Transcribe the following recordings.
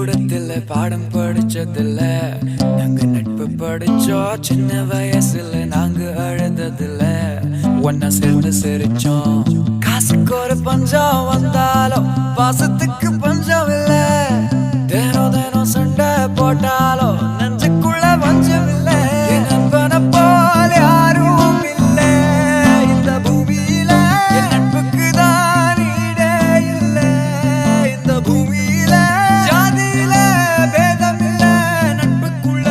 பள்ளிக்கூடத்துல பாடம் படிச்சதில்ல, நாங்க நட்பு படிச்சோம் சின்ன வயசுல. நாங்க அழுததில்ல, ஒன்னா சேர்ந்து சிரிச்சோம். காசுக்கு ஒரு பஞ்சம் வந்தாலும் பாசத்துக்கு பஞ்சம் இல்ல. தினம் தினம் சண்டை போட்டாலும் நெஞ்சுக்குள்ள பஞ்சம் இல்ல. என் நண்பனை போல யாரும் இல்ல இந்த பூமியில. என் நட்புக்கு தான் ஈடே இல்ல இந்த பூமியில. ஜாதியில பேதம் இல்ல நட்புக்குள்ள.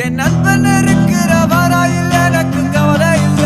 என் நண்பன் இருக்கிற வரையில் எனக்கு கவலை இல்ல.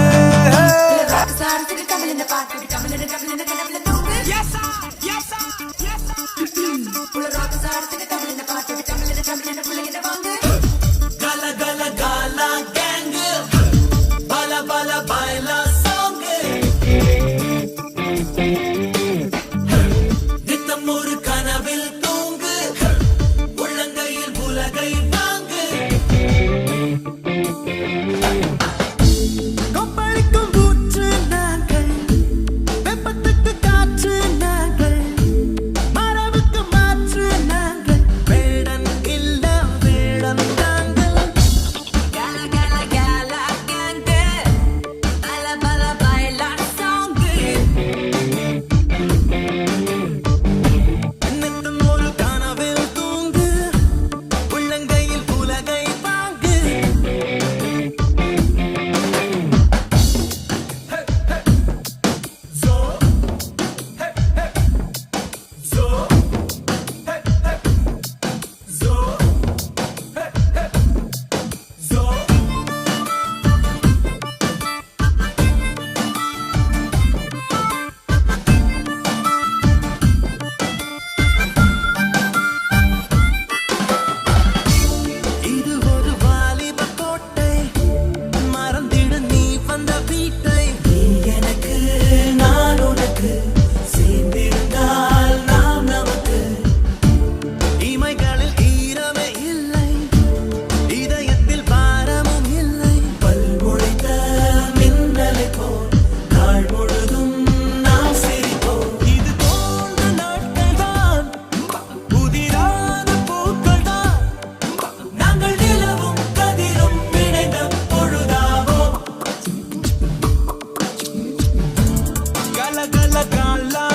Gala gala gala